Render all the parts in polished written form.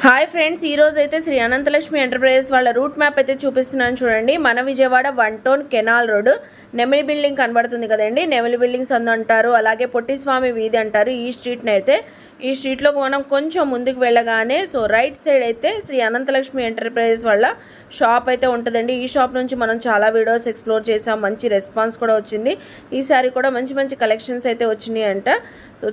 Hi friends, ఈ రోజు అయితే శ్రీ అనంతలక్ష్మి ఎంటర్ప్రైజెస్ వాళ్ళ రూట్ మ్యాప్ అయితే చూపిస్తున్నాను చూడండి. మన Vijayawada 1 town canal road Nemili building కనబడుతుంది కదండి. నెమిలి బిల్డింగ్స్ అంటారు, అలాగే పొట్టిస్వామి వీధి అంటారు. ఈ స్ట్రీట్ని అయితే ఈ స్ట్రీట్లోకి మనం కొంచెం ముందుకు వెళ్ళగానే రైట్ సైడ్ అయితే శ్రీ అనంతలక్ష్మి ఎంటర్ప్రైజెస్ వాళ్ళ షాప్ అయితే ఉంటుందండి. ఈ షాప్ నుంచి మనం చాలా వీడియోస్ ఎక్స్ప్లోర్ చేసాం, మంచి రెస్పాన్స్ కూడా వచ్చింది. ఈసారి కూడా మంచి మంచి కలెక్షన్స్ అయితే వచ్చినాయి అంట.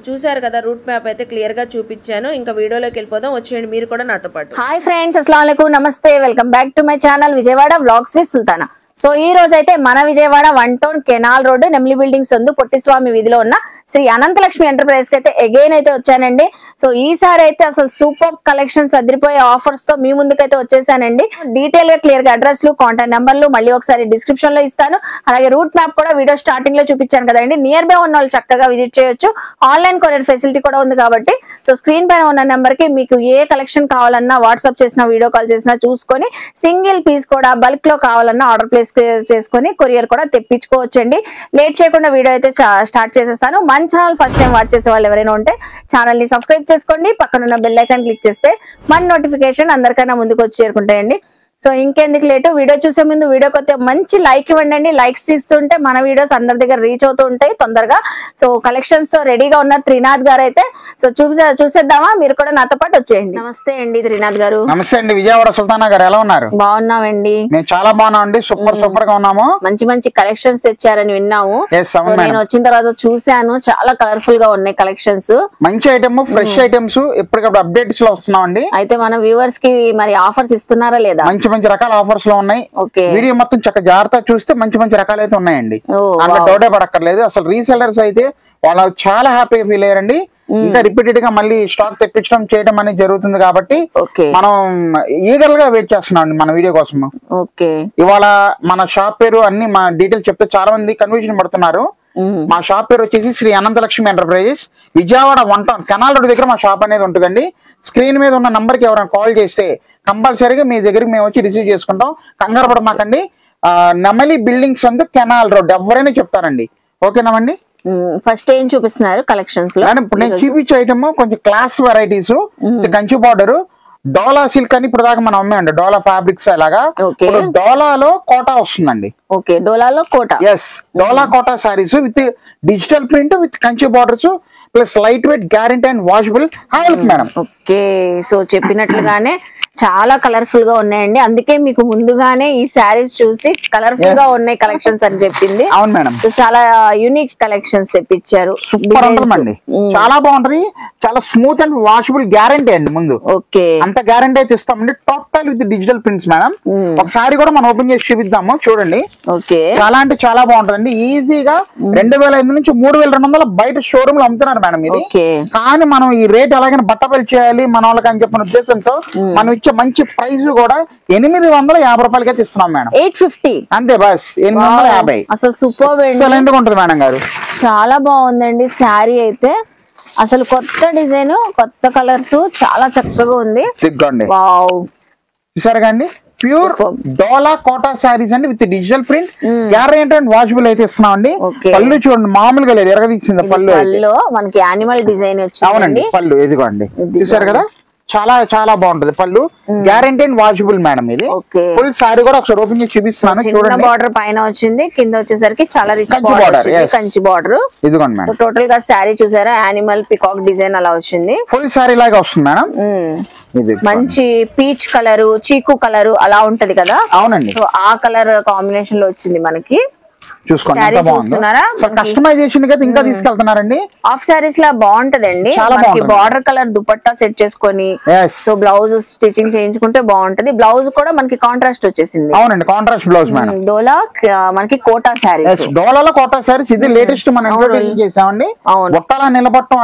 చూసారు కదా, రూట్ మ్యాప్ అయితే క్లియర్గా చూపించాను. ఇంకా వీడియోలోకి వెళ్ళిపోదాం, వచ్చేయండి మీరు కూడా నాతో పాటు. హాయ్ ఫ్రెండ్స్, అస్సలాము అలైకుం, నమస్తే, welcome back to my channel Vijayawada vlogs with Sultana. So ఈ రోజు అయితే మన Vijayawada 1 town canal road Nemili buildings ఉంది పొట్టిస్వామి వీధిలో ఉన్న శ్రీ అనంతలక్ష్మి ఎంటర్ప్రైజెస్ కి అయితే అగైన్ అయితే వచ్చానండి. సో ఈసారి అయితే అసలు సూపర్ కలెక్షన్స్ అదిరిపోయే ఆఫర్స్ తో మీ ముందుకైతే వచ్చేసానండి. డీటెయిల్ గా క్లియర్ గా అడ్రస్లు, కాంటాక్ట్ నెంబర్లు మళ్ళీ ఒకసారి డిస్క్రిప్షన్ లో ఇస్తాను. అలాగే రూట్ మ్యాప్ కూడా వీడియో స్టార్టింగ్ లో చూపించాను కదండి. నియర్ బై ఉన్న వాళ్ళు చక్కగా విజిట్ చేయొచ్చు. ఆన్లైన్ కొరియర్ ఫెసిలిటీ కూడా ఉంది కాబట్టి స్క్రీన్ పైన ఉన్న నెంబర్ కి మీకు ఏ కలెక్షన్ కావాలన్నా వాట్సాప్ చేసినా వీడియో కాల్ చేసినా చూసుకొని సింగిల్ పీస్ కూడా బల్క్ లో కావాలన్నా ఆర్డర్ ప్లేస్ చేసుకొని కొరియర్ కూడా తెప్పించుకోవచ్చండి. లేట్ చేయకుండా వీడియో అయితే స్టార్ట్ చేసేస్తాను. మన ఛానల్ ఫస్ట్ టైం వాచ్ చేసే వాళ్ళు ఎవరైనా ఉంటే ఛానల్ ని సబ్స్క్రైబ్ చేసుకోండి. పక్కన ఉన్న బెల్ ఐకాన్ క్లిక్ చేస్తే మన నోటిఫికేషన్ అందరికన్నా ముందుకు వచ్చి చేరుకుంటాయండి. సో ఇంకెందుకు లేటు, వీడియో చూసే ముందు వీడియోకి వస్తే మంచి లైక్ ఇవ్వండి. లైక్స్ ఇస్తుంటే మన వీడియోస్ అందరి దగ్గర రీచ్ అవుతూ ఉంటాయి తొందరగా. సో కలెక్షన్స్ తో రెడీగా ఉన్న త్రినాథ్ గారు అయితే చూసేద్దామా, మీరు కూడా నాతో పాటు వచ్చేయండి. నమస్తే అండి త్రినాథ్ గారు. నమస్తే అండి విజయవాడ సుల్తానా గారు, ఎలా ఉన్నారు? బాగున్నామండి, మేము చాలా బాగున్నాం అండి, సూపర్ గా ఉన్నాము. మంచి మంచి కలెక్షన్స్ తెచ్చారని విన్నాము. నేను వచ్చిన తర్వాత చూసాను, చాలా కలర్ఫుల్ గా ఉన్నాయి కలెక్షన్స్. మంచి ఐటమ్, ఫ్రెష్ ఐటమ్స్ ఎప్పటికప్పుడు అప్డేట్స్ లో వస్తున్నాం అండి. అయితే మన వ్యూవర్స్ కి మరి ఆఫర్స్ ఇస్తున్నారా లేదా? మంచి మంచి రకాల ఆఫర్స్ లో ఉన్నాయి. వీడియో మొత్తం చక్కగా జాగ్రత్తగా చూస్తే మంచి మంచి రకాలు అయితే ఉన్నాయండి. అందులో డౌటే పడక్కర్లేదు. అసలు రీసెల్లర్స్ అయితే వాళ్ళు చాలా హ్యాపీగా ఫీల్ అయ్యారండి. ఇంకా రిపీటెడ్ గా మళ్ళీ స్టాక్ తెప్పించడం చేయడం అనేది జరుగుతుంది కాబట్టి మనం ఈగర్ గా వెయిట్ చేస్తున్నాం మన వీడియో కోసం. ఇవాళ మన షాప్ పేరు అన్ని మా డీటెయిల్స్ చెప్తే చాలా మంది కన్ఫ్యూజన్ పడుతున్నారు. మా షాప్ పేరు వచ్చేసి Shri Anantalakshmi enterprises, Vijayawada 1 town canal road దగ్గర మా షాప్ అనేది ఉంటుందండి. స్క్రీన్ మీద ఉన్న నంబర్ కి ఎవరైనా కాల్ చేస్తే కంపల్సరీగా మీ దగ్గరికి మేము వచ్చి రిసీవ్ చేసుకుంటాం. కంగారు పడమాకండి. నెమలి బిల్డింగ్స్ అందు కెనాల్ రోడ్ ఎవరైనా చెప్తారండి. ఓకేనామండి. ఫస్ట్ ఏం చూపిస్తున్నారు కలెక్షన్స్ లో? ఇప్పుడు నేను చూపించే ఐటమ్ కొంచెం క్లాస్ వెరైటీస్, కంచి బార్డర్, డోలా సిల్క్ అని ఇప్పుడు దాకా మనం అమ్మాయండి. డోలా ఫ్యాబ్రిక్స్ అలాగా డోలాలో కోటా వస్తుందండి. డోలాలో Kota, yes, Dola Kota sarees with digital print with Kanchi borders plus light weight, guarantee and washable. Madam so చెప్పినట్లుగానే చాలా కలర్ఫుల్ గా ఉన్నాయండి. అందుకే మీకు ముందుగానే ఈ శారీస్ చూసి కలర్ఫుల్ గా ఉన్నాయి కలెక్షన్స్ అని చెప్పింది. అవును మేడం, చాలా యూనిక్ కలెక్షన్స్ తెప్పించారు. సూపర్ ఉంటుందండి, చాలా బాగుంటది, చాలా స్మూత్ అండ్ వాషబుల్ గ్యారెంటీ అండి. ముందు అంత గ్యారెంటీ అయితే ఇస్తామండి. Total with digital prints madam. ఒకసారి కూడా మనం ఓపెన్ చేసి చూపిద్దాము, చూడండి. చాలా అంటే చాలా బాగుంటదండి. ఈజీగా 2500 నుంచి 3200 బయట షోరూమ్ లో అమ్ముతున్నారు మేడం ఇది. కానీ మనం ఈ రేట్ ఎలాగైనా బట్టబయలు చేయాలి మన వాళ్ళకి అని చెప్పిన ఉద్దేశంతో మనం మంచి ప్రైస్ కూడా 850 రూపాయలకి అయితే ఇస్తున్నాం మేడం. 850 అంతే, బస్ 850. అసలు సూపర్ ఎక్సలెంట్ గా ఉంటుంది మేడం గారు. చాలా బాగుందండి శారీ అయితే. అసలు కొత్త డిజైన్, కొత్త కలర్స్, చాలా చక్కగా ఉంది. చూసారుగా అండి, ప్యూర్ డోలా కోటా సారీస్ అండి with digital print, guarantee and washable అయితే ఇస్తున్నాం అండి. పళ్ళు చూడండి, మామూలుగా లేదు, ఎరగదీసింది పళ్ళు. మనకి యానిమల్ డిజైన్ వచ్చింది. అవునండి, పళ్ళు ఇదిగోండి, చూసారు కదా, చాలా చాలా బాగుంటది పళ్ళు. గ్యారెంటీ అండ్ వాషబుల్ మేడం ఇది. ఫుల్ సారీ కూడా ఒకసారి ఓపెన్ చేసి చూపిస్తున్నాను చూడండి. బార్డర్ పైన వచ్చింది, కింద వచ్చేసరికి చాలా రిచ్ బార్డర్, కంచి బార్డర్. ఇదిగోండి మేడం. టోటల్ గా సారీ చూసారా, యానిమల్ పికాక్ డిజైన్ అలా వచ్చింది. ఫుల్ సారీ లాగా వస్తుంది మేడం. మంచి పీచ్ కలర్, చీకు కలర్ అలా ఉంటది కదా. అవునండి, ఆ కలర్ కాంబినేషన్ లో వచ్చింది మనకి. చూసుకోండి, కస్టమైజేషన్ కి ఇంకా తీసుకెళ్తున్నారండి. హాఫ్ సారీస్ లా బాగుంటదండి. బార్డర్ కలర్ దుపట్టా సెట్ చేసుకొని సో బ్లౌజ్ స్టిచింగ్ చేయించుకుంటే బాగుంటది. బ్లౌజ్ కూడా మనకి కాంట్రాస్ట్ వచ్చేసింది. అవునండి, కాంట్రాస్ట్ బ్లౌజ్ మేడం. డోలా మనకి కోటా సారీస్, డోలాలో కోటా సారీస్ ఇది లేటెస్ట్ మనం ఇంట్రొడ్యూస్ చేసామండి. అట్టలా నిలబట్టం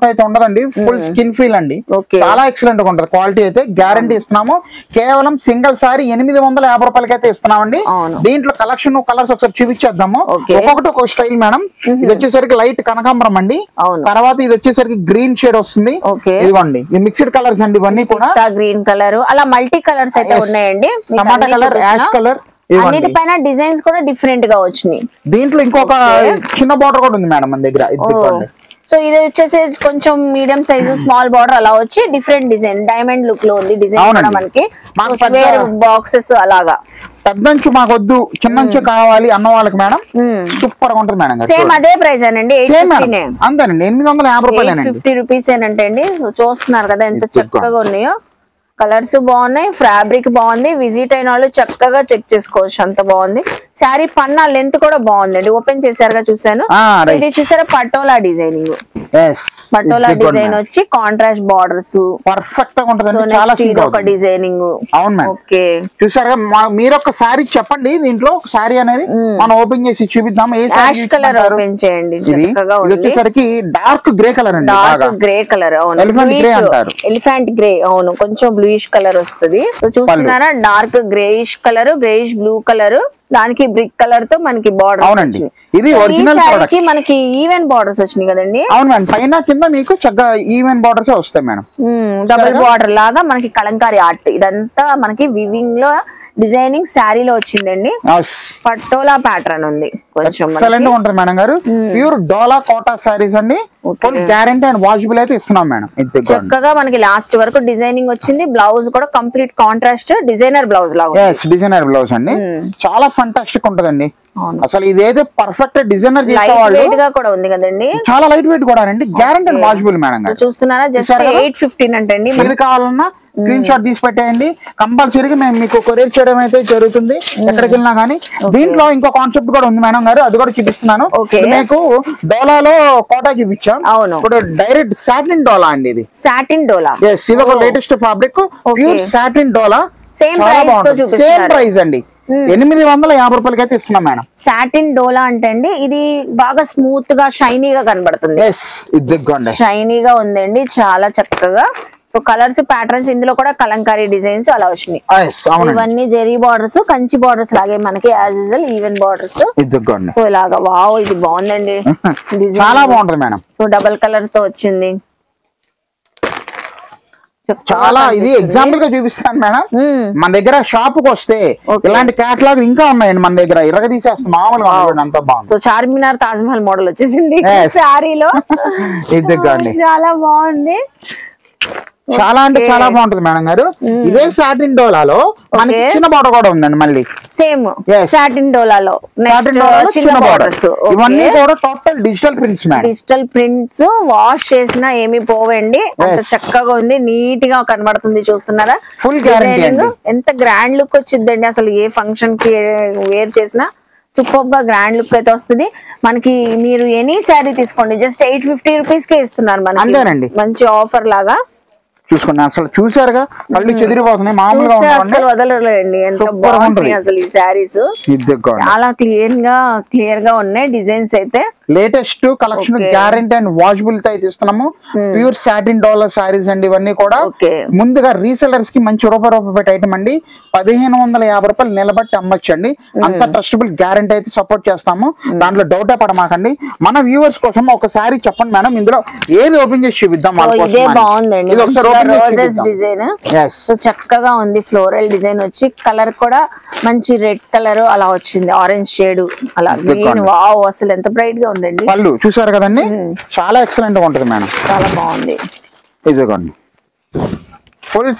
అయితే ఉండదండి, ఫుల్ స్కిన్ ఫీల్ అండి. చాలా ఎక్సలెంట్ గా ఉంటది. క్వాలిటీ అయితే గ్యారంటీ ఇస్తున్నాము. కేవలం సింగిల్ సారీ 850 రూపాయలకి అయితే ఇస్తున్నామండి. దీంట్లో కలెక్షన్ కలర్స్ ఒకసారి చూపించేద్దాము. ఒక్కొక్కటి ఒక స్టైల్ మేడం. ఇది వచ్చేసరికి లైట్ కనకాంబరం అండి. తర్వాత ఇది వచ్చేసరికి గ్రీన్ షేడ్ వస్తుంది. ఇదిగోండి, మిక్స్డ్ కలర్స్ అండి ఇవన్నీ కూడా. గ్రీన్ కలర్ అలా మల్టీ కలర్స్ అయితే ఉన్నాయండి. టమాటా కలర్, యాష్ కలర్, అన్నిటిపైన డిజైన్స్ కూడా డిఫరెంట్ గా వచ్చినాయి. దీంట్లో ఇంకొక చిన్న బార్డర్ కూడా ఉంది మేడం మన దగ్గర. సో ఇది వచ్చేసి కొంచెం మీడియం సైజు స్మాల్ బార్డర్ అలా వచ్చి డిఫరెంట్ డిజైన్ డైమండ్ లుక్ లో ఉంది డిజైన్ కూడా మనకి బాక్సెస్ అలాగా. పెద్దంచు మాకొద్దు చిన్నంచు కావాలి అన్న వాళ్ళకి మేడం సూపర్ గా ఉంటుంది మేడం. సేమ్ అదే ప్రైస్ అండి, అంతేనండి 850 రూపాయలు, 50 రూపీస్ ఏనంటే అండి. చూస్తున్నారు కదా ఎంత చక్కగా ఉన్నాయో, కలర్స్ బాగున్నాయి, ఫ్యాబ్రిక్ బాగుంది. విజిట్ అయిన వాళ్ళు చక్కగా చెక్ చేసుకోవచ్చు, అంత బాగుంది. శారీ పన్నా లెంత్ కూడా బాగుందండి, ఓపెన్ చేశారుగా చూసాను. ఇది చూసారా పటోలా డిజైనింగ్, పటోలా డిజైన్ వచ్చి కాంట్రాస్ట్ బార్డర్స్ పర్ఫెక్ట్ గా ఉంటుంది. ఒక డిజైనింగ్. అవును మేడం. ఓకే చూసారుగా, మీరు ఒక శారీ చెప్పండి, దీంట్లో ఒక శారీ అనేది మనం ఓపెన్ చేసి చూపిద్దాం. ఏ యాష్ కలర్ ఓపెన్ చేయండి, చక్కగా ఉంది. వచ్చేసరికి డార్క్ గ్రే కలర్ అండి, డార్క్ గ్రే కలర్. అవును, ఎలిఫెంట్ గ్రే. అవును, కొంచెం బ్లూయిష్ కలర్ వస్తుంది. చూస్తున్నారా, dark greyish colour, greyish blue colour, దానికి బ్రిక్ కలర్ తో మనకి బార్డర్. అవునండి, ఇది ఒరిజినల్ కి మనకి ఈవెన్ బార్డర్స్ వచ్చినాయి కదండి. అవును మేడం, పైన కింద మీకు చక్కగా ఈవెన్ బార్డర్స్ వస్తాయి మేడం. డబుల్ బార్డర్ లాగా మనకి కలంకారీ ఆర్ట్, ఇదంతా మనకి వివింగ్ లో డిజైనింగ్ శారీలో వచ్చిందండి. పటోలా ప్యాటర్న్ ఉంది, కొంచెం ఎక్సలెంట్ ఉంటుంది మేడం గారు. ప్యూర్ డోలా కోటా సారీస్ అండి, గ్యారంటీ అండ్ వాషబుల్ అయితే ఇస్తున్నాం మేడం. చక్కగా మనకి లాస్ట్ వరకు డిజైనింగ్ వచ్చింది. బ్లౌజ్ కూడా కంప్లీట్ కాంట్రాస్ట్ డిజైనర్ బ్లౌజ్ లాగా. డిజైనర్ బ్లౌజ్ అండి, చాలా ఫంటాస్టిక్ ఉంటదండి. అసలు ఇదేదో పర్ఫెక్ట్ డిజైనర్ కూడా ఉంది కదండి, చాలా లైట్ వెయిట్ కూడా అండి, గ్యారంటీ అండ్ వాషబుల్ మేడం గారు. చూస్తున్నారా, జస్ట్ 815 అంటండి. ఏది కావాలన్నా స్క్రీన్ షాట్ తీసి పెట్టేయండి, కంపల్సరీగా మేము మీకు కొరియర్ చేయడం అయితే జరుగుతుంది ఎక్కడికి వెళ్ళినా కానీ. దీంట్లో ఇంకో కాన్సెప్ట్ కూడా ఉంది మేడం గారు, అది కూడా చూపిస్తున్నాను. మీకు డోలాలో కోటా చూపించాం, ఇప్పుడు డైరెక్ట్ సాటిన్ డోలా అండి. ఇది సాటిన్ డోలా, ఇది ఒక లేటెస్ట్ ఫ్యాబ్రిక్, ప్యూర్ సాటిన్ డోలా. సేమ్ ప్రైస్ అండి, 850 రూపాయలకి అయితే ఇస్తున్నాం మేడం. సాటిన్ డోలా అంటే అండి, ఇది బాగా స్మూత్ గా షైనీగా కనబడుతుంది. షైనీగా ఉందండి, చాలా చక్కగా. సో కలర్స్ ప్యాటర్న్స్ ఇందులో కూడా కలంకారీ డిజైన్స్ అలా వచ్చినాయి. ఇవన్నీ జెరీ బార్డర్స్, కంచి బార్డర్స్ లాగే మనకి as usual even borders. So ఇలాగా వావ్, ఇది బాగుందండి, చాలా బాగుంటుంది మేడం. సో డబల్ కలర్ తో వచ్చింది, చాలా. ఇది ఎగ్జాంపుల్ గా చూపిస్తాను మేడం. మన దగ్గర షాప్ కు వస్తే ఇలాంటి క్యాటలాగ్ ఇంకా ఉన్నాయండి మన దగ్గర, ఇరగ తీసేస్తాం మామూలుగా. అంత బాగుంది. సో చార్మినార్ తాజ్ మహల్ మోడల్ వచ్చేసింది శారీలో, చాలా బాగుంది. చాలా అంటే చాలా బాగుంటుంది మేడం గారు. ఇదే సాటిన్ డోలాలో మనకి చిన్న బార్డర్ కూడా ఉందండి, మళ్ళీ సేమ్ సాటిన్ డోలాలో చిన్న బార్డర్స్. ఇవన్నీ కూడా total digital prints madam. Digital prints, wash చేసినా ఏమి పోవండి, అంత చక్కగా ఉంది, నీట్ గా కనబడుతుంది. చూస్తున్నారా, ఫుల్ గ్యారెంటీ. ఎంత గ్రాండ్ లుక్ వచ్చిందండి, అసలు ఏ ఫంక్షన్ కి వేర్ చేసినా సూపర్ గా గ్రాండ్ లుక్ అయితే వస్తుంది మనకి. మీరు ఎనీ శారీ తీసుకోండి, జస్ట్ 850 రూపీస్ కే ఇస్తున్నారు మనకి, మంచి ఆఫర్ లాగా. చూసుకోండి, అసలు చూసారుగా, కళ్ళు చెదిరిపోతున్నాయి, మామూలుగా అసలు వదలరండి. ఎంత బాగుంటుంది అసలు ఈ శారీస్, చాలా క్లియర్ గా ఉన్నాయి డిజైన్స్ అయితే. Latest collection, guarantee and washable తో అయితే ఇస్తున్నాము. ప్యూర్ సాటిన్ డాలర్ సారీస్ అండి ఇవన్నీ కూడా. ముందుగా రీసెలర్స్ కి మంచి రూపాయి పెట్టి ఐటమ్ అండి, 1550 రూపాయలు నిలబట్టి అమ్మచ్చు అండి. అంత ట్రస్టబుల్ గ్యారెంటీ అయితే సపోర్ట్ చేస్తాము, దాంట్లో డౌటే పడమాకండి. మన వ్యూవర్స్ కోసం ఒక సారీ చెప్పండి మేడం, ఇందులో ఏది ఓపెన్ చేసి చూపిద్దాం. బాగుందండి, రోజెస్ డిజైన్ చక్కగా ఉంది, ఫ్లోరల్ డిజైన్ వచ్చి కలర్ కూడా మంచి రెడ్ కలర్ అలా వచ్చింది, ఆరెంజ్ షేడ్ అలా గ్రీన్. వావ్, అసలు ఎంత బ్రైట్ గా ఉందండి. పళ్ళు చూసారు కదండి, చాలా ఎక్సలెంట్ గా ఉంటుంది మేడం, చాలా బాగుంది. ఇదిగోండి ఫుల్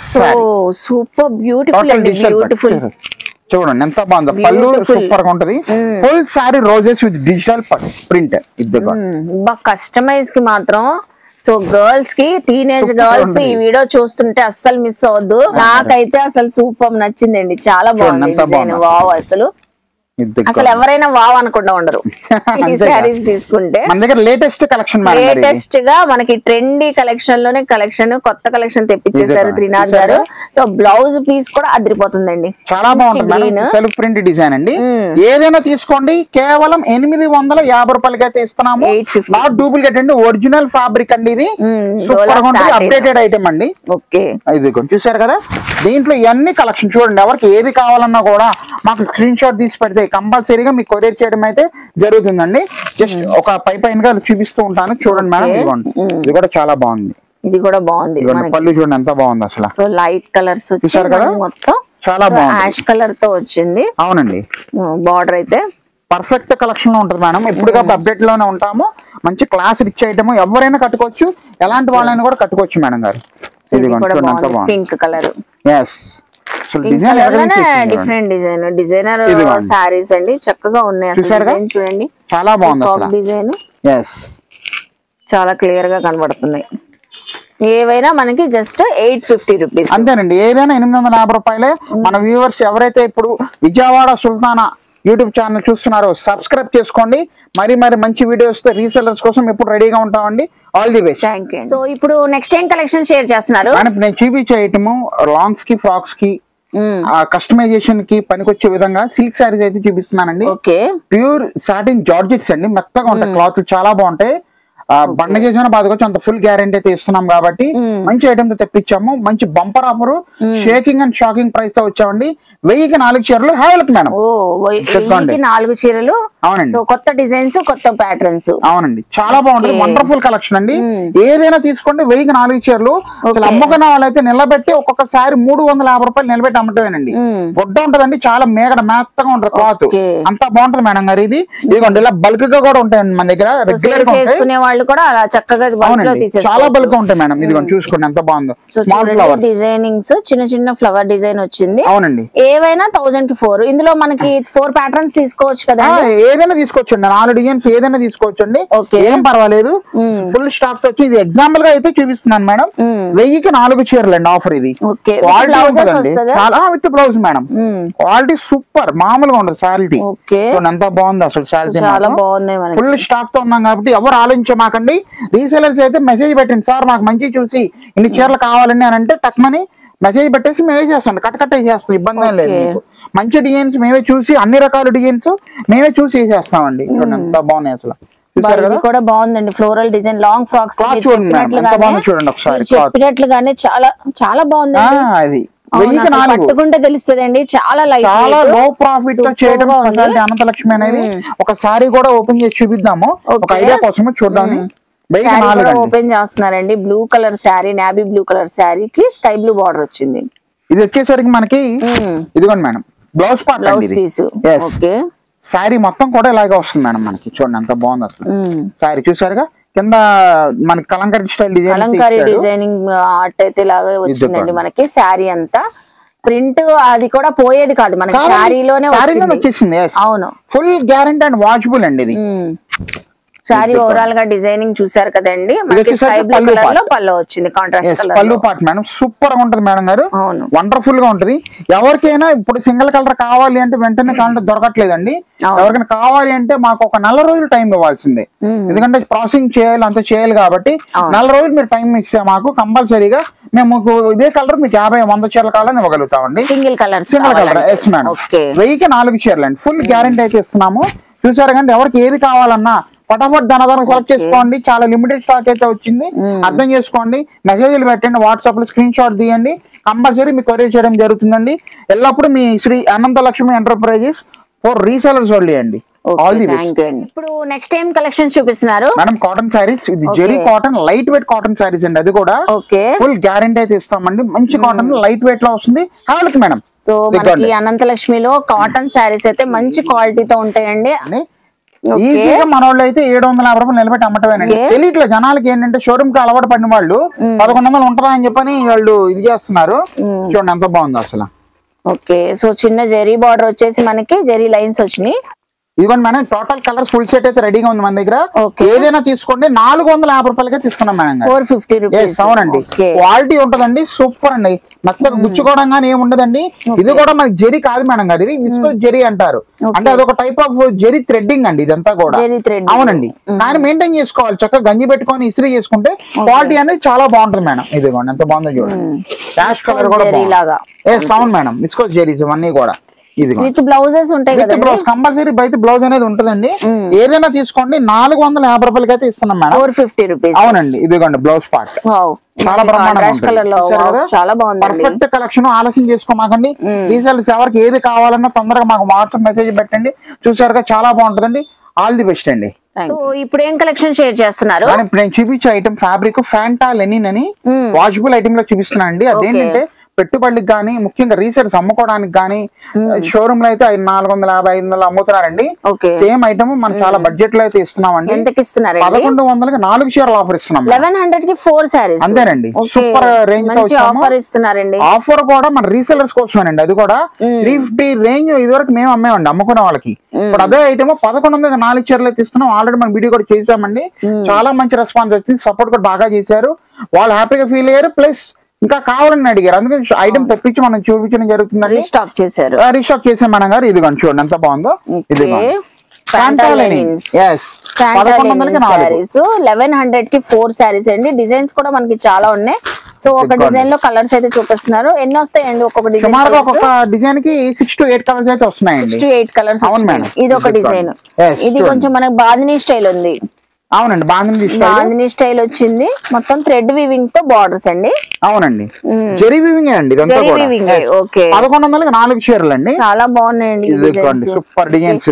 సూపర్ బ్యూటిఫుల్ అండి, బ్యూటిఫుల్. చూడండి ఎంత బాగుందో, పళ్ళు సూపర్ గా ఉంటది. Full sorry roses with digital print. ఇదిగోండి కస్టమైజ్ కి మాత్రం. సో గర్ల్స్ కి, టీనేజ్ గర్ల్స్ ఈ వీడియో చూస్తుంటే అస్సలు మిస్ అవద్దు. నాకైతే అసలు సూపర్ నచ్చిందండి, చాలా బాగుంది. వావ్, అసలు ఎవరైనా వావ్ అనుకుండా ఉండరు ఈ సారీస్ తీసుకుంటే. మన దగ్గర లేటెస్ట్ కలెక్షన్, లేటెస్ట్ గా మనకి ట్రెండీ కలెక్షన్ లోనే కొత్త కలెక్షన్ తెప్పించేశారు త్రినాథ్ గారు. సో బ్లౌజ్ పీస్ కూడా అదిరిపోతుందండి, చాలా బాగుంటుంది. సెల్ఫ్ ప్రింట్ డిజైన్ అండి, ఏదైనా తీసుకోండి, కేవలం 850 రూపాయలకి అయితే ఇస్తున్నాము. నాట్ డూప్లికేట్ అండి, ఒరిజినల్ ఫ్యాబ్రిక్ అండి. ఇది సూపర్ గా ఉంటుంది, అప్డేటెడ్ ఐటమ్ అండి. ఓకే, ఇది చూసారు కదా, దీంట్లో ఇవన్నీ కలెక్షన్ చూడండి. ఎవరికి ఏది కావాలన్నా కూడా మాకు స్క్రీన్ షాట్ తీసి పెడితే కంపల్సరీగా మీకు కొరియర్ చేయడం అయితే జరుగుతుందండి. జస్ట్ ఒక పైన చూపిస్తూ ఉంటాను, చూడండి మేడం. ఇదిగోండి, ఇది కూడా చాలా బాగుంది. ఇది కూడా బాగుంది, పళ్ళు చూడండి ఎంత బాగుంది అసలు. సో లైట్ కలర్స్ చూసారు కదా, మొత్తం చాలా బాగుంది, యాష్ కలర్ తో వచ్చింది. అవునండి, బార్డర్ అయితే పర్ఫెక్ట్ కలెక్షన్ లో ఉంటుంది మేడం. ఎప్పటికప్పుడు అప్డేట్ లోనే ఉంటాము. మంచి క్లాస్ రిచ్ ఐటమ్, ఎవరైనా కట్టుకోవచ్చు, ఎలాంటి వాళ్ళైనా కూడా కట్టుకోవచ్చు మేడం గారు. ఇది pink colour. Yes, different designer saris అండి, చక్కగా ఉన్నాయి. చూడండి చాలా బాగుంది డిజైన్. ఎస్, చాలా క్లియర్ గా కనబడుతున్నాయి. ఏవైనా మనకి జస్ట్ 850 రూపీస్ అంతేనండి. ఏదైనా 850 రూపాయలే. మన వ్యూవర్స్ ఎవరైతే ఇప్పుడు విజయవాడ సుల్తానా యూట్యూబ్ ఛానల్ చూస్తున్నారో సబ్స్క్రైబ్ చేసుకోండి. మరి మంచి వీడియోస్ తో రీసెల్లర్స్ కోసం ఎప్పుడు రెడీగా ఉంటామండి. All the best. సో ఇప్పుడు నెక్స్ట్ ఏం కలెక్షన్ షేర్ చేస్తున్నారు? నేను చూపించే ఐటమ్ లాంగ్స్ కి, ఫ్రాక్స్ కి, కస్టమైజేషన్ కి పనికొచ్చే విధంగా సిల్క్ సారీస్ అయితే చూపిస్తున్నానండి. ప్యూర్ సాటిన్ జార్జెట్స్ అండి, మెత్తగా ఉంటాయి క్లాత్, చాలా బాగుంటాయి. బండ చేసిన బాధకొచ్చి అంత ఫుల్ గ్యారంటీ అయితే ఇస్తున్నాం కాబట్టి మంచి ఐటమ్ తో తెప్పించాము. మంచి bumper offer, shaking and shocking price తో వచ్చామండి. 1000కి 4 చీరలు హేవలకి మేడం. 4 చీరలు. అవునండి, కొత్త డిజైన్స్, కొత్త ప్యాటర్న్స్. అవునండి, చాలా బాగుంటుంది. వండర్ఫుల్ కలెక్షన్ అండి. ఏదైనా తీసుకోండి, 1000కి 4 చీరలు. అసలు అమ్ముకున్న వాళ్ళైతే నిలబెట్టి ఒక్కొక్కసారి 350 రూపాయలు నిలబెట్టి అమ్మటమేనండి. గుడ్డ ఉంటదండి, చాలా మేగడ మెత్తగా ఉంటుంది క్లాత్, అంతా బాగుంటది మేడం గారు. ఇదిగోండి, ఇలా బల్క్ గా కూడా ఉంటాయండి మన దగ్గర. రెగ్యులర్ గా కూడా అలా చక్కగా చాలా బల్క్ ఉంటాయి మేడం. ఇదిగోండి చూసుకోండి ఎంత బాగుందో. స్మాల్ ఫ్లవర్ డిజైనింగ్స్, చిన్న ఫ్లవర్ డిజైన్ వచ్చింది. అవునండి, ఏవైనా 1000 కి 4. ఇందులో మనకి 4 ప్యాటర్న్స్ తీసుకోవచ్చు కదా? ఏదైనా తీసుకోవచ్చు అండి, 4 డిజైన్స్ ఏదైనా తీసుకోవచ్చు అండి, ఏం పర్వాలేదు. ఫుల్ స్టాక్ వచ్చి ఇది ఎగ్జాంపుల్ గా అయితే చూపిస్తున్నాను మేడం. 1000కి 4 చీరలు అండి ఆఫర్. ఇది క్వాలిటీ ఉంటుందండి, చాలా with blouse madam. Quality super, మామూలుగా ఉండదు. శాలరీ ఎంత బాగుంది అసలు. శాలరీ ఫుల్ స్టాక్ తో ఉన్నాం కాబట్టి ఎవరు ఆలోచించమాకండి. రీసెలర్స్ అయితే మెసేజ్ పెట్టండి, సార్ మాకు మంచి చూసి ఇన్ని చీరలు కావాలండి అని అంటే టక్మని మెసేజ్ పెట్టేసి మేమే చేస్తాం, కట్ వేసేస్తాం, ఇబ్బంది ఏం లేదు. మీకు మంచి డిజైన్స్ మేమే చూసి, అన్ని రకాల డిజైన్స్ మేమే చూసి వేసేస్తామండి. ఎంత బాగున్నాయి అసలు. కూడా బాగుందండి, ఫ్లోరల్ డిజైన్, లాంగ్ ఫ్రాక్స్ చూడండి ఒకసారి. చెప్పినట్లుగానే చాలా చాలా బాగుంది. అది పట్టుకుంటే తెలుస్తుంది అండి, చాలా లో ప్రాఫిట్ తో చేయడం అనంతలక్ష్మి అనేది. ఒక సారీ కూడా ఓపెన్ చేసి చూపిద్దాము, ఒక ఐడియా కోసం చూద్దాం. ఓపెన్ చేస్తున్నారండి. Blue colour sari, navy blue colour శారీకి స్కై బ్లూ బార్డర్ వచ్చింది. ఇది వచ్చేసరికి మనకి ఇదిగోండి madam blouse part, blouse piece. Sari మొత్తం కూడా ఇలాగే వస్తుంది మేడం మనకి. చూడండి ఎంత బాగుంది అసలు శారీ. చూసారుగా కింద మనకి కలంకారీ స్టైల్ డిజైనింగ్ ఆర్ట్ అయితే ఇలాగే వచ్చిందండి మనకి. శారీ అంతా ప్రింట్ అది కూడా పోయేది కాదు మనకి, శారీలోనే వచ్చేసింది. అవును, ఫుల్ గ్యారంటీ అండ్ వాచబుల్ అండి ఇది. సారీ ఓవరాల్ గా డిజైనింగ్ చూసారు కదండి. పళ్ళు వచ్చింది, కాంట్రాస్ట్ పళ్ళు పార్ట్ మేడం. సూపర్ గా ఉంటది మేడం గారు, వండర్ఫుల్ గా ఉంటది. ఎవరికైనా ఇప్పుడు సింగిల్ కలర్ కావాలి అంటే వెంటనే కావాలంటే దొరకట్లేదండి. ఎవరికైనా కావాలి అంటే మాకు ఒక 4 రోజులు టైం ఇవ్వాల్సిందే, ఎందుకంటే ప్రాసెసింగ్ చేయాలి, అంత చేయాలి కాబట్టి 4 రోజులు మీరు టైం ఇస్తే మాకు కంపల్సరీగా మేము ఇదే కలర్ మీకు 50-100 చీరల కావాలని ఇవ్వగలుగుతామండి. Single colour. Yes madam. 1000కి 4 చీరలు అండి, ఫుల్ గ్యారంటీ అయితే ఇస్తున్నాము. చూసారు కండి, ఎవరికి ఏది కావాలన్నా ఫటాఫట్ దాని సెలెక్ట్ చేసుకోండి. చాలా లిమిటెడ్ స్టాక్ అయితే వచ్చింది, అర్థం చేసుకోండి. మెసేజ్లు పెట్టండి, వాట్సాప్ లో స్క్రీన్ షాట్ తీయండి, కంపల్సరీ మీకు కొరియర్ చేయడం జరుగుతుందండి. ఎల్లప్పుడూ మీ Sri Anantalakshmi enterprises for resellers only అండి. ఇప్పుడు నెక్స్ట్ టైం కలెక్షన్ చూపిస్తున్నారు మేడం. కాటన్ సారీస్, ఇది zari cotton, light weight cotton sarees అండి. అది కూడా ఫుల్ గ్యారంటీ అయితే ఇస్తామండి. మంచి కాటన్ లైట్ వెయిట్ లో వస్తుంది హాల్కి మేడం. సో మనకి అనంతలక్ష్మిలో కాటన్ సారీస్ అయితే మంచి క్వాలిటీతో ఉంటాయండి. ఈజీగా మన వాళ్ళు అయితే 750 రూపాయలు నిలబెట్టి అమ్మటమేనండి. తెలియట్లే జనాలకి ఏంటంటే షోరూమ్ కి అలవాటు పడిన వాళ్ళు 1100 ఉంటుందా అని చెప్పని వాళ్ళు ఇది చేస్తున్నారు. చూడండి ఎంత బాగుంది అసలు. ఓకే, సో చిన్న జెరీ బార్డర్ వచ్చేసి మనకి జెరీ లైన్స్ వచ్చినాయి. ఇదిగోండి madam, total colours full set అయితే రెడీగా ఉంది మన దగ్గర. ఏదైనా తీసుకోండి 450 రూపాయలకే తీసుకున్నాం మేడం. 450 రూపీస్. అవునండి, క్వాలిటీ ఉంటదండి, సూపర్ అండి. మెత్తగా గుచ్చుకోవడం కానీ ఏమి ఉండదండి. ఇది కూడా మనకి జెరీ కాదు మేడం గారు, ఇది విస్కో జెరీ అంటారు. అంటే అదొక టైప్ ఆఫ్ జెరీ థ్రెడ్డింగ్ అండి ఇదంతా కూడా. అవునండి, కానీ మెయింటైన్ చేసుకోవాలి, చక్కగా గంజి పెట్టుకొని ఇస్త్రీ చేసుకుంటే క్వాలిటీ అనేది చాలా బాగుంటుంది మేడం. ఇదిగోండి ఎంత బాగుందో చూడండి. యాష్ కలర్ కూడా అవును మేడం, విస్కో జెరీస్ ఇవన్నీ కూడా. విత్ బ్లౌజెస్ ఉంటాయి కదా, కంపల్సరీ బయట బ్లౌజ్ అనేది ఉంటదండి. ఏదైనా తీసుకోండి 450 రూపాయలకి అయితే ఇస్తున్నాం మేడం. 450 రూపీస్. అవునండి, ఇదిగోండి బ్లౌజ్ పార్ట్ చాలా పర్ఫెక్ట్ కలెక్షన్. ఆలస్యం చేసుకోమాకండి. రీసెలర్స్ ఎవరికి ఏది కావాలన్నా తొందరగా మాకు వాట్సాప్ మెసేజ్ పెట్టండి. చూసారుగా చాలా బాగుంటదండి. ఆల్ ది బెస్ట్ అండి. ఇప్పుడు ఏం కలెక్షన్ షేర్ చేస్తున్నారు? ఇప్పుడు నేను చూపించే ఐటమ్ ఫ్యాబ్రిక్ ఫ్యాంటా లెనిన్ అని వాషబుల్ ఐటమ్ లో చూపిస్తున్నాను అండి. అదేంటంటే పెట్టుబడికి కానీ ముఖ్యంగా రీసేల్స్ అమ్ముకోవడానికి కానీ షోరూమ్ లో అయితే 450, 500 అమ్ముతున్నారండి. సేమ్ ఐటమ్ మనం చాలా బడ్జెట్ లో అయితే ఇస్తున్నామండి. 1100కి 4 చీరలు ఆఫర్ ఇస్తున్నాం. 1100 కి 4 సారీస్ అంతేనండి. సూపర్ రేంజ్ తో ఆఫర్ ఇస్తున్నారండి. ఆఫర్ కూడా మన రీసెలర్స్ కోసమేనండి. అది కూడా 350 రేంజ్ ఇదివరకు మేము అమ్మేమండి అమ్ముకునే వాళ్ళకి. ఇప్పుడు అదే ఐటమ్ 1100కి 4 చీరలు అయితే ఇస్తున్నాం. ఆల్రెడీ మనం వీడియో కూడా చేసామండి. చాలా మంచి రెస్పాన్స్ వచ్చింది, సపోర్ట్ కూడా బాగా చేశారు, వాళ్ళు హ్యాపీగా ఫీల్ అయ్యారు. ప్లస్ ఇంకా కావాలని అడిగారు, అందుకని ఐటమ్ తెప్పించి మనం చూపించడం జరుగుతుందండి. రీస్టాక్ చేశారు, రీస్టాక్ చేసాం మనం గారు. ఇదిగోండి చూడండి ఎంత బాగుందో. ఇది 1100 కి 4 సారీస్ అండి. డిజైన్స్ కూడా మనకి చాలా ఉన్నాయి. సో ఒక డిజైన్ లో కలర్స్ అయితే చూపిస్తున్నారు. ఎన్ని వస్తాయండి ఒక్కొక్క డిజైన్? ఒక్కొక్క డిజైన్ కి 6 to 8 కలర్స్ అయితే వస్తున్నాయండి. 6 to 8 కలర్స్. ఇది ఒక డిజైన్. ఇది కొంచెం మనకి బాందిని స్టైల్ ఉంది. అవునండి, బాందిని స్టైల్ వచ్చింది. మొత్తం థ్రెడ్ వీవింగ్ తో బార్డర్స్ అండి. అవునండి, జెరీ వీవింగ్ అండి. 1100కి 4 చీరలు అండి. చాలా బాగున్నాయండి. Super designs.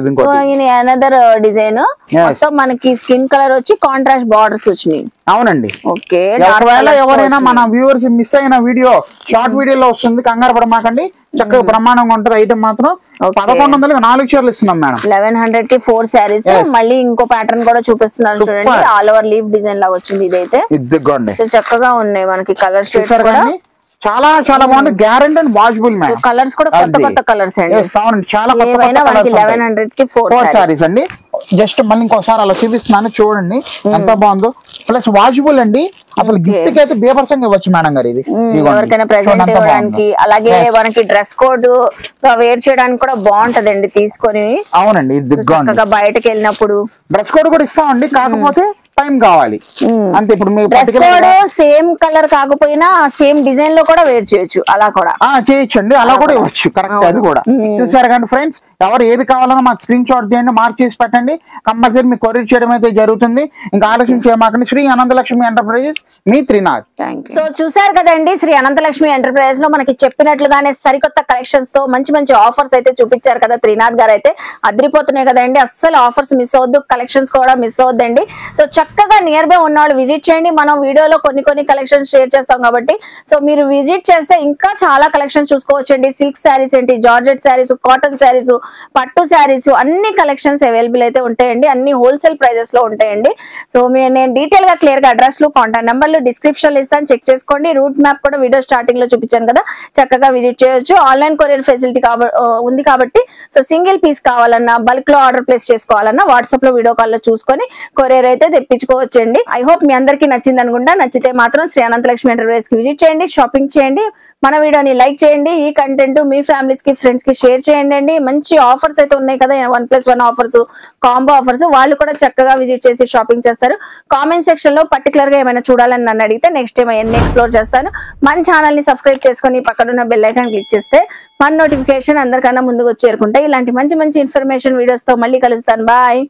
అనదర్ డిజైన్ మొత్తం మనకి స్కిన్ కలర్ వచ్చి కాంట్రాస్ట్ బార్డర్స్ వచ్చినాయి. అవునండి. ఓకే, ఒకవేళ ఎవరైనా మన వ్యూవర్స్ మిస్ అయిన వీడియో షార్ట్ వీడియోలో వస్తుంది, కంగారు పడమాకండి. చక్కగా బ్రహ్మాండంగా ఉంటది ఐటమ్ మాత్రం. 1100కి 4 చీరలు ఇస్తున్నాం మేడం. 1100 కి 4 సారీస్. మళ్ళీ ఇంకో ప్యాటర్న్ కూడా చూపిస్తున్నారు చూడండి. ఆల్ ఓవర్ లీఫ్ డిజైన్ లా వచ్చింది ఇదైతే. చక్కగా ఉన్నాయి మనకి కలర్ షేడ్స్ కూడా. చాలా చాలా బాగుంది. Guarantee and washable madam. Colours కూడా కొత్త కొత్త కలర్స్ అండి. చాలా కొత్త 1100 కి 4 సారీస్ అండి. జస్ట్ మళ్ళీ ఇంకోసారి అలా చూపిస్తున్నాను చూడండి ఎంత బాగుందో. ప్లస్ వాషబుల్ అండి. అసలు గిఫ్ట్ కి అయితే బేపర్సంగా ఇవ్వచ్చు మేడం గారు. ఇది ఎవరికైనా ప్రెజెంట్ ఇవ్వడానికి, అలాగే మనకి డ్రెస్ కోడ్ వేర్ చేయడానికి కూడా బాగుంటదండి తీసుకొని. అవునండి, బయటకు వెళ్ళినప్పుడు డ్రెస్ కోడ్ కూడా ఇస్తామండి. కాకపోతే టైం కావాలి అంతే. ఇప్పుడు సేమ్ కలర్ కాకపోయినా సేమ్ డిజైన్ లో కూడా వేర్ చేయొచ్చు. అలా కూడా చేయొచ్చు అండి, అలా కూడా ఇవ్వచ్చు. కరెక్ట్, అది కూడా చూసారు కానీ ఫ్రెండ్స్. ఎవరు ఏది కావాలన్నా మాకు స్క్రీన్ షాట్ చేయండి, మార్క్ చేసి పెట్టండి. కంపల్సరీ మీకు కొరియర్ చేయడం అయితే జరుగుతుంది. ఇంకా ఆలోచన చేయమాకండి. శ్రీ అనంతలక్ష్మి ఎంటర్ప్రైజెస్, మీ త్రినాథ్. సో చూసారు కదండి, శ్రీ అనంతలక్ష్మి ఎంటర్ప్రైజెస్ లో మనకి చెప్పినట్లుగానే సరికొత్త కలెక్షన్స్ తో మంచి మంచి ఆఫర్స్ అయితే చూపించారు కదా త్రినాథ్ గారు. అయితే అదిరిపోతున్నాయి కదండి. అస్సలు ఆఫర్స్ మిస్ అవద్దు, కలెక్షన్స్ కూడా మిస్ అవద్దండి. సో చక్కగా నియర్ బై ఉన్న వాళ్ళు విజిట్ చేయండి. మనం వీడియోలో కొన్ని కలెక్షన్స్ షేర్ చేస్తాం కాబట్టి సో మీరు విజిట్ చేస్తే ఇంకా చాలా కలెక్షన్స్ చూసుకోవచ్చండి. సిల్క్ శారీస్ ఏంటి, జార్జెట్ శారీస్, కాటన్ శారీస్, పట్టు శారీస్, అన్ని కలెక్షన్స్ అవైలబుల్ అయితే ఉంటాయండి. అన్ని హోల్సేల్ ప్రైజెస్ లో ఉంటాయండి. సో నేను డీటెయిల్ గా క్లియర్ గా అడ్రస్లు, కాంటాక్ట్ నెంబర్లు డిస్క్రిప్షన్ లో ఇస్తాను, చెక్ చేసుకోండి. రూట్ మ్యాప్ కూడా వీడియో స్టార్టింగ్ లో చూపించాను కదా, చక్కగా విజిట్ చేయొచ్చు. ఆన్లైన్ కొరియర్ ఫెసిలిటీ ఉంది కాబట్టి సో సింగిల్ పీస్ కావాలన్నా, బల్క్ లో ఆర్డర్ ప్లేస్ చేసుకోవాలన్నా వాట్సాప్ లో వీడియో కాల్ లో చూసుకొని కొరియర్ అయితే తెప్పించుకోవచ్చండి. ఐ హోప్ మీ అందరికీ నచ్చింది అనుకుంటా. నచ్చితే మాత్రం శ్రీ అనంతలక్ష్మి ఎంటర్ప్రైజెస్ కి విజిట్ చేయండి, షాపింగ్ చేయండి, మన వీడియోని లైక్ చేయండి. ఈ కంటెంట్ మీ ఫ్యామిలీస్ కి, ఫ్రెండ్స్ కి షేర్ చేయండి. మంచి ఆఫర్స్ అయితే ఉన్నాయి కదా, 1+1 ఆఫర్స్, కాంబో ఆఫర్స్, వాళ్ళు కూడా చక్కగా విజిట్ చేసి షాపింగ్ చేస్తారు. కామెంట్ సెక్షన్ లో పర్టికులర్ గా ఏమైనా చూడాలని నన్ను అడిగితే నెక్స్ట్ టైం అవన్నీ ఎక్స్ప్లోర్ చేస్తాను. మన ఛానల్ ని సబ్స్క్రైబ్ చేసుకుని పక్కన ఉన్న బెల్ ఐకాన్ క్లిక్ చేస్తే మన నోటిఫికేషన్ అందరికన్నా ముందుకు చేరుకుంటాయి. ఇలాంటి మంచి మంచి ఇన్ఫర్మేషన్ వీడియోస్ తో మళ్ళీ కలుస్తాను. బాయ్.